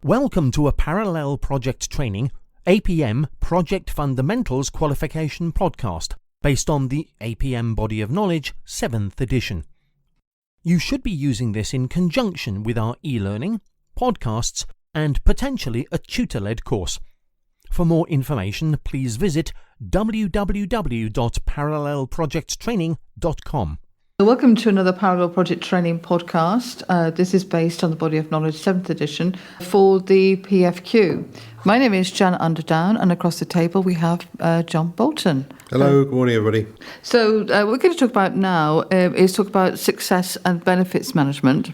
Welcome to a Parallel Project Training APM Project Fundamentals Qualification podcast based on the APM Body of Knowledge 7th edition. You should be using this in conjunction with our e-learning, podcasts and potentially a tutor-led course. For more information, please visit www.parallelprojecttraining.com. Welcome to another Parallel Project Training podcast. This is based on the Body of Knowledge 7th edition for the PFQ. My name is Jan Underdown, and across the table we have John Bolton. Hello, good morning everybody. So what we're going to talk about now is talk about success and benefits management.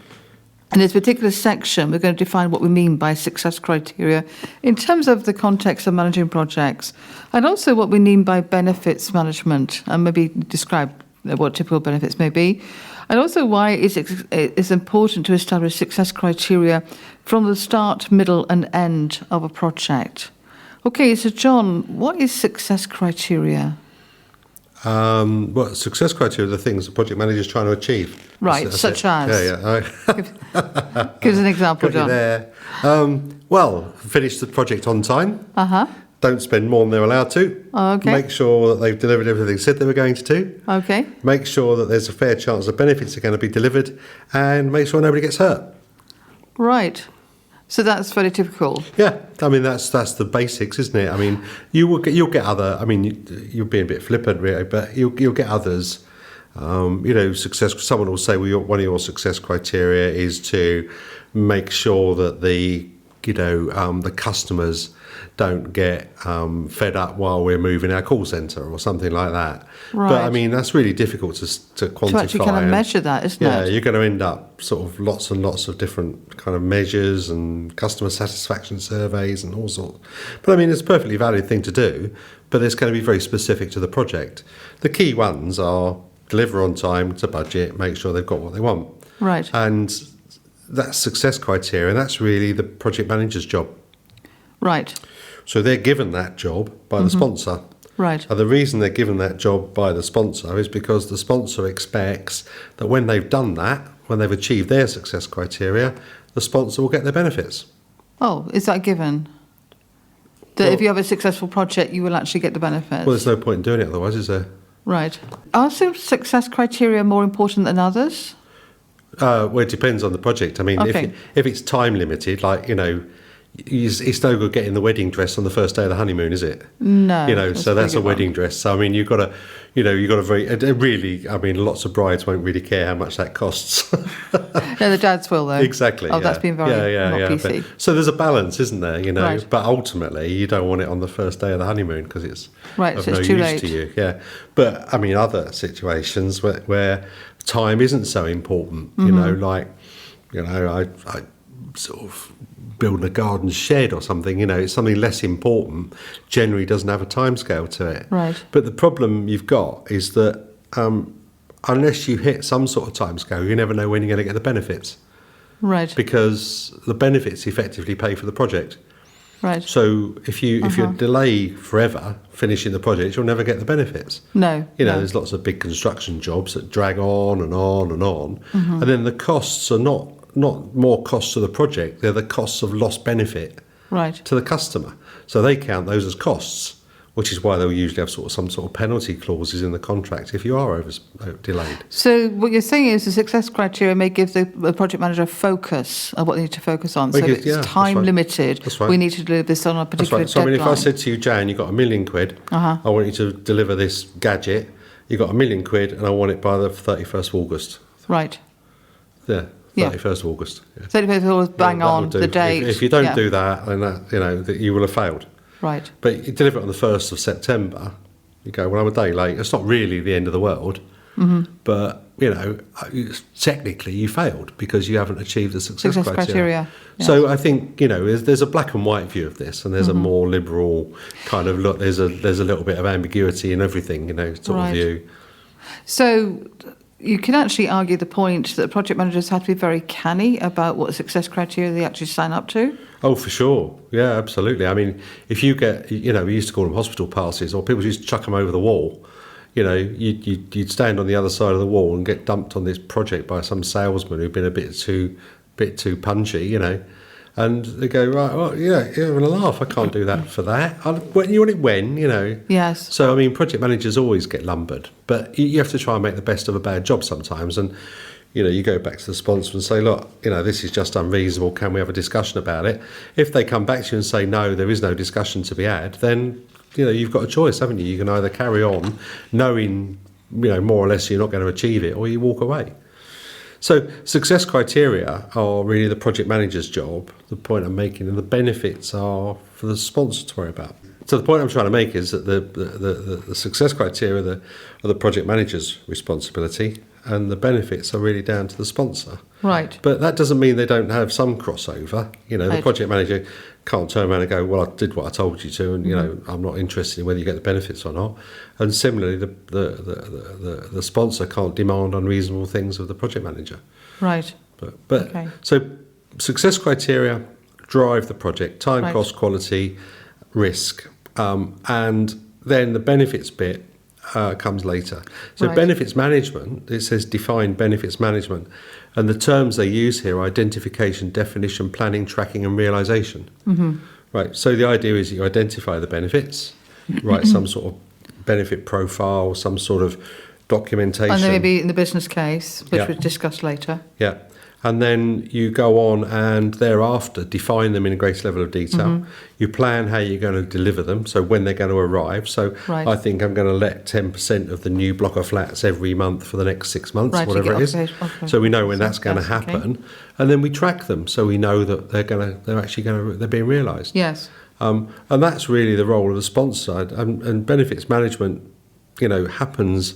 In this particular section, we're going to define what we mean by success criteria in terms of the context of managing projects, and also what we mean by benefits management, and maybe describe what typical benefits may be, and also why it's important to establish success criteria from the start, middle and end of a project. Okay, so John, what is success criteria? Well, success criteria are the things the project manager is trying to achieve. Right, such as? Yeah. Give us an example, Got you John. there. Well, finish the project on time. Uh-huh. Don't spend more than they're allowed to. Okay. Make sure that they've delivered everything they said they were going to do. Okay. Make sure that there's a fair chance the benefits are going to be delivered, and make sure nobody gets hurt. Right. So that's very typical. Yeah, I mean that's the basics, isn't it? I mean you'll get other. I mean you're being a bit flippant, really, but you'll get others. Success. Someone will say, well, one of your success criteria is to make sure that the customers don't get fed up while we're moving our call centre or something like that. Right. But I mean that's really difficult to quantify. To actually kind of measure that, isn't it? Yeah, you're going to end up sort of lots and lots of different kind of measures and customer satisfaction surveys and all sorts. But I mean it's a perfectly valid thing to do, but it's going to be very specific to the project. The key ones are deliver on time to budget, make sure they've got what they want. Right. And that's success criteria, and that's really the project manager's job. Right. So they're given that job by the sponsor. Right. And the reason they're given that job by the sponsor is because the sponsor expects that when they've done that, when they've achieved their success criteria, the sponsor will get their benefits. Oh, is that given? That if you have a successful project, you will actually get the benefits? Well, there's no point in doing it otherwise, is there? Right. Are some success criteria more important than others? Well, it depends on the project. I mean, Okay. if it's time limited, like, it's no good getting the wedding dress on the first day of the honeymoon, is it? No. So that's a wedding dress. So, I mean, you've got to lots of brides won't really care how much that costs. No, the dads will, though. Exactly. Oh, that's been very not PC. So there's a balance, isn't there? Right. But ultimately, you don't want it on the first day of the honeymoon because it's Right, of so no it's too use late. to you. Yeah. But I mean, other situations where time isn't so important. I sort of building a garden shed or something. It's something less important. Generally, doesn't have a timescale to it. Right. But the problem you've got is that unless you hit some sort of timescale, you never know when you're going to get the benefits. Right. Because the benefits effectively pay for the project. Right. So if you delay forever finishing the project, you'll never get the benefits. No. There's lots of big construction jobs that drag on and on and on, and then the costs are not more costs to the project; they're the costs of lost benefit Right. to the customer. So they count those as costs, which is why they'll usually have some sort of penalty clauses in the contract if you are delayed. So what you're saying is the success criteria may give the project manager a focus of what they need to focus on. So if it's time limited, That's right. we need to deliver this on a particular So I mean, if I deadline. said to you, Jan, you got £1 million, I want you to deliver this gadget. You got £1 million, and I want it by the 31st of August. Right. Yeah. 31st of August. Yeah. 31st of August, bang That on will do. the date. If you don't do that, then that you will have failed. Right. But you deliver it on the 1st of September, you go, well, I'm a day late. It's not really the end of the world, but, technically you failed because you haven't achieved the success criteria. Yes. So I think, there's a black and white view of this, and there's a more liberal kind of look. There's a little bit of ambiguity in everything, sort of view. So you can actually argue the point that project managers have to be very canny about what success criteria they actually sign up to. Oh, for sure. Yeah, absolutely. I mean, if you get, we used to call them hospital passes, or people used to chuck them over the wall. You'd stand on the other side of the wall and get dumped on this project by some salesman who'd been a bit too punchy, And they go, right, well, yeah, you're having a laugh. I can't do that for that. You want it when, Yes. So, I mean, project managers always get lumbered, but you have to try and make the best of a bad job sometimes. And, you go back to the sponsor and say, look, this is just unreasonable. Can we have a discussion about it? If they come back to you and say, no, there is no discussion to be had, then, you've got a choice, haven't you? You can either carry on knowing, more or less you're not going to achieve it, or you walk away. So success criteria are really the project manager's job, the point I'm making, and the benefits are for the sponsor to worry about. So the point I'm trying to make is that the success criteria are the project manager's responsibility, and the benefits are really down to the sponsor. Right. But that doesn't mean they don't have some crossover. The project manager can't turn around and go, well, I did what I told you to, and I'm not interested in whether you get the benefits or not. And similarly, the sponsor can't demand unreasonable things of the project manager. Right. But okay. So success criteria drive the project: time, Right. cost, quality, risk, and then the benefits bit comes later. So Right. benefits management, it says define benefits management, and the terms they use here are identification, definition, planning, tracking and realisation. Mm-hmm. Right, so the idea is you identify the benefits, write some sort of benefit profile, some sort of documentation. And then maybe in the business case, which Yeah. we'll discuss later. Yeah. And then you go on and thereafter define them in a greater level of detail. Mm-hmm. You plan how you're going to deliver them, so when they're going to arrive. So Right. I think I'm going to let 10% of the new block of flats every month for the next 6 months, Right, you whatever get it is. okay. So we know when that's Yes, going to okay. happen. And then we track them, so we know that they're being realised. Yes. And that's really the role of the sponsor. And benefits management, happens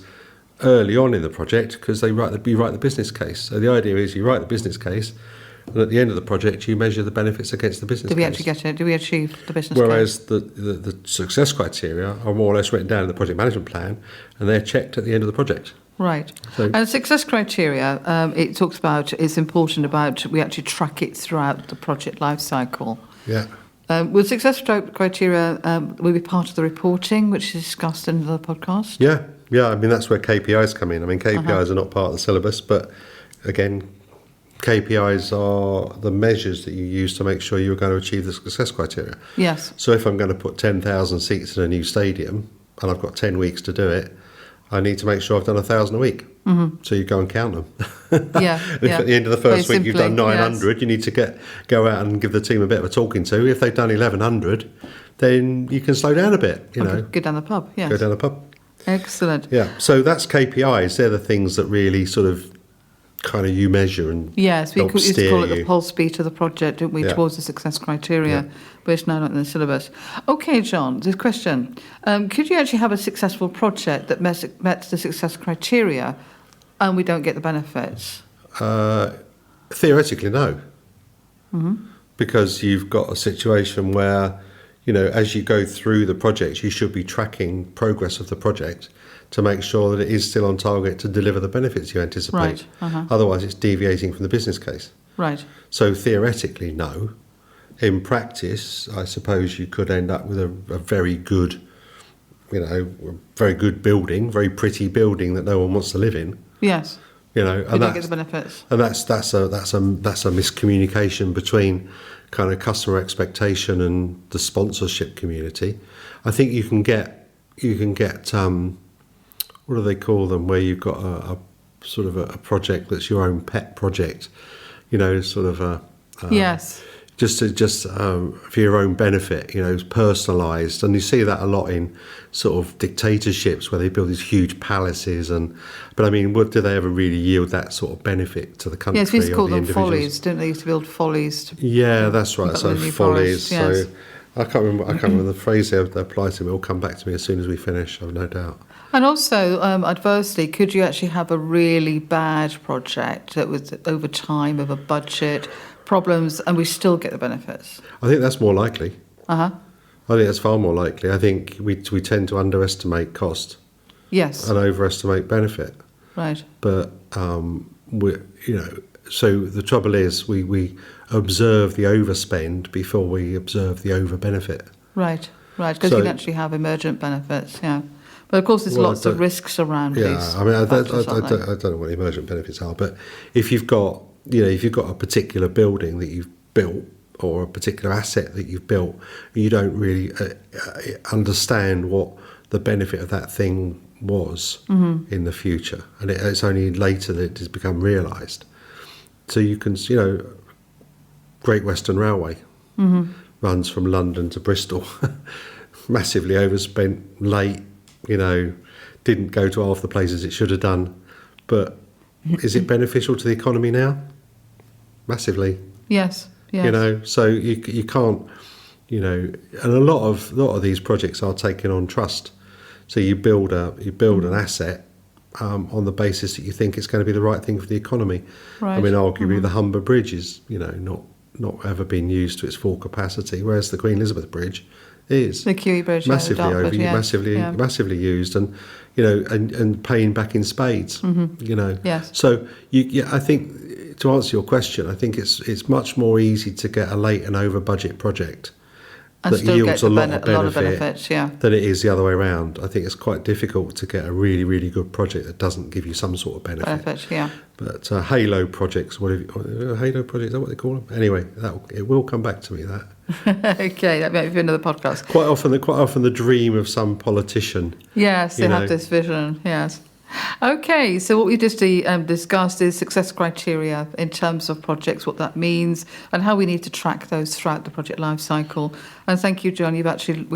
early on in the project because you write the business case. So the idea is you write the business case, and at the end of the project you measure the benefits against the business case. Do we actually get it? Do we achieve the business Whereas case? the success criteria are more or less written down in the project management plan, and they're checked at the end of the project. Right. So- And success criteria, it talks about, it's important about, we actually track it throughout the project life cycle. Yeah. Will success criteria will be part of the reporting, which is discussed in the podcast? Yeah, I mean, that's where KPIs come in. I mean, KPIs are not part of the syllabus, but again, KPIs are the measures that you use to make sure you're going to achieve the success criteria. Yes. So if I'm going to put 10,000 seats in a new stadium and I've got 10 weeks to do it, I need to make sure I've done 1,000 a week. Mm-hmm. So you go and count them. Yeah. If at the end of the first Very week you've done simply, 900, you need to go out and give the team a bit of a talking to. If they've done 1,100, then you can slow down a bit, Okay, go down the pub, yes. Go down the pub. Excellent. Yeah, so that's KPIs. They're the things that really sort of kind of you measure and Yes, we help used to steer call it the you. pulse beat of the project, didn't we, Yeah. towards the success criteria, Yeah. but it's now not in the syllabus. Okay, John, this question. Could you actually have a successful project that met the success criteria and we don't get the benefits? Theoretically, no. Because you've got a situation where, as you go through the project, you should be tracking progress of the project to make sure that it is still on target to deliver the benefits you anticipate. Right, uh-huh. Otherwise, it's deviating from the business case. Right. So theoretically, no. In practice, I suppose you could end up with a very good, very good building, very pretty building that no one wants to live in. Yes. And We don't get the benefits. And that's a miscommunication between kind of customer expectation and the sponsorship community. I think you can get what do they call them, where you've got a sort of a project that's your own pet project, sort of a Yes. just for your own benefit, it's personalised, and you see that a lot in sort of dictatorships where they build these huge palaces. But I mean, do they ever really yield that sort of benefit to the country? Yes, we used to or call the them individuals? follies, didn't they? Used to build follies. Yeah, that's right. Got So the New follies. Forest, yes. So I can't remember the phrase they apply to me. It'll come back to me as soon as we finish, I've no doubt. And also, adversely, could you actually have a really bad project that was over time, over budget, problems, and we still get the benefits? I think that's more likely. Uh-huh. I think that's far more likely. I think we tend to underestimate cost Yes. and overestimate benefit. Right. But so the trouble is we observe the overspend before we observe the over benefit. Right. Because So- you can actually have emergent benefits, yeah. But of course, there's Well, lots of risks around Yeah, these. I mean, I factors, aren't there? don't know what emergent benefits are, but if you've got a particular building that you've built or a particular asset that you've built, you don't really understand what the benefit of that thing was in the future, and it's only later that it has become realised. So you can, Great Western Railway runs from London to Bristol, massively overspent, late, didn't go to half the places it should have done. But is it beneficial to the economy now? Massively. Yes. So you can't, and a lot of these projects are taken on trust. So you build an asset on the basis that you think it's going to be the right thing for the economy. Right. I mean, arguably the Humber Bridge is, not ever been used to its full capacity, whereas the Queen Elizabeth Bridge is the QE Bridge, massively used, and and paying back in spades. Yes. So I think, to answer your question, I think it's much more easy to get a late and over budget project and that still yields get a lot of benefits, than it is the other way around. I think it's quite difficult to get a really, really good project that doesn't give you some sort of benefit. But halo projects, halo projects, is that what they call them? Anyway, it will come back to me, that. Okay, that might be another podcast. Quite often the dream of some politician. Yes, they have this vision, yes. Okay, so what we just discussed is success criteria in terms of projects, what that means, and how we need to track those throughout the project life cycle. And thank you, John. We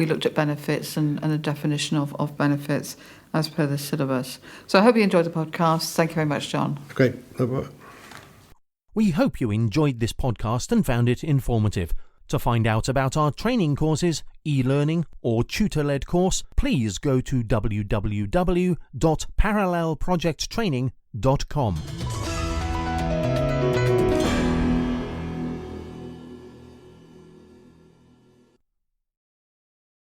looked at benefits and a definition of benefits as per the syllabus. So I hope you enjoyed the podcast. Thank you very much, John. Great. We hope you enjoyed this podcast and found it informative. To find out about our training courses, e-learning or tutor-led course, please go to www.parallelprojecttraining.com.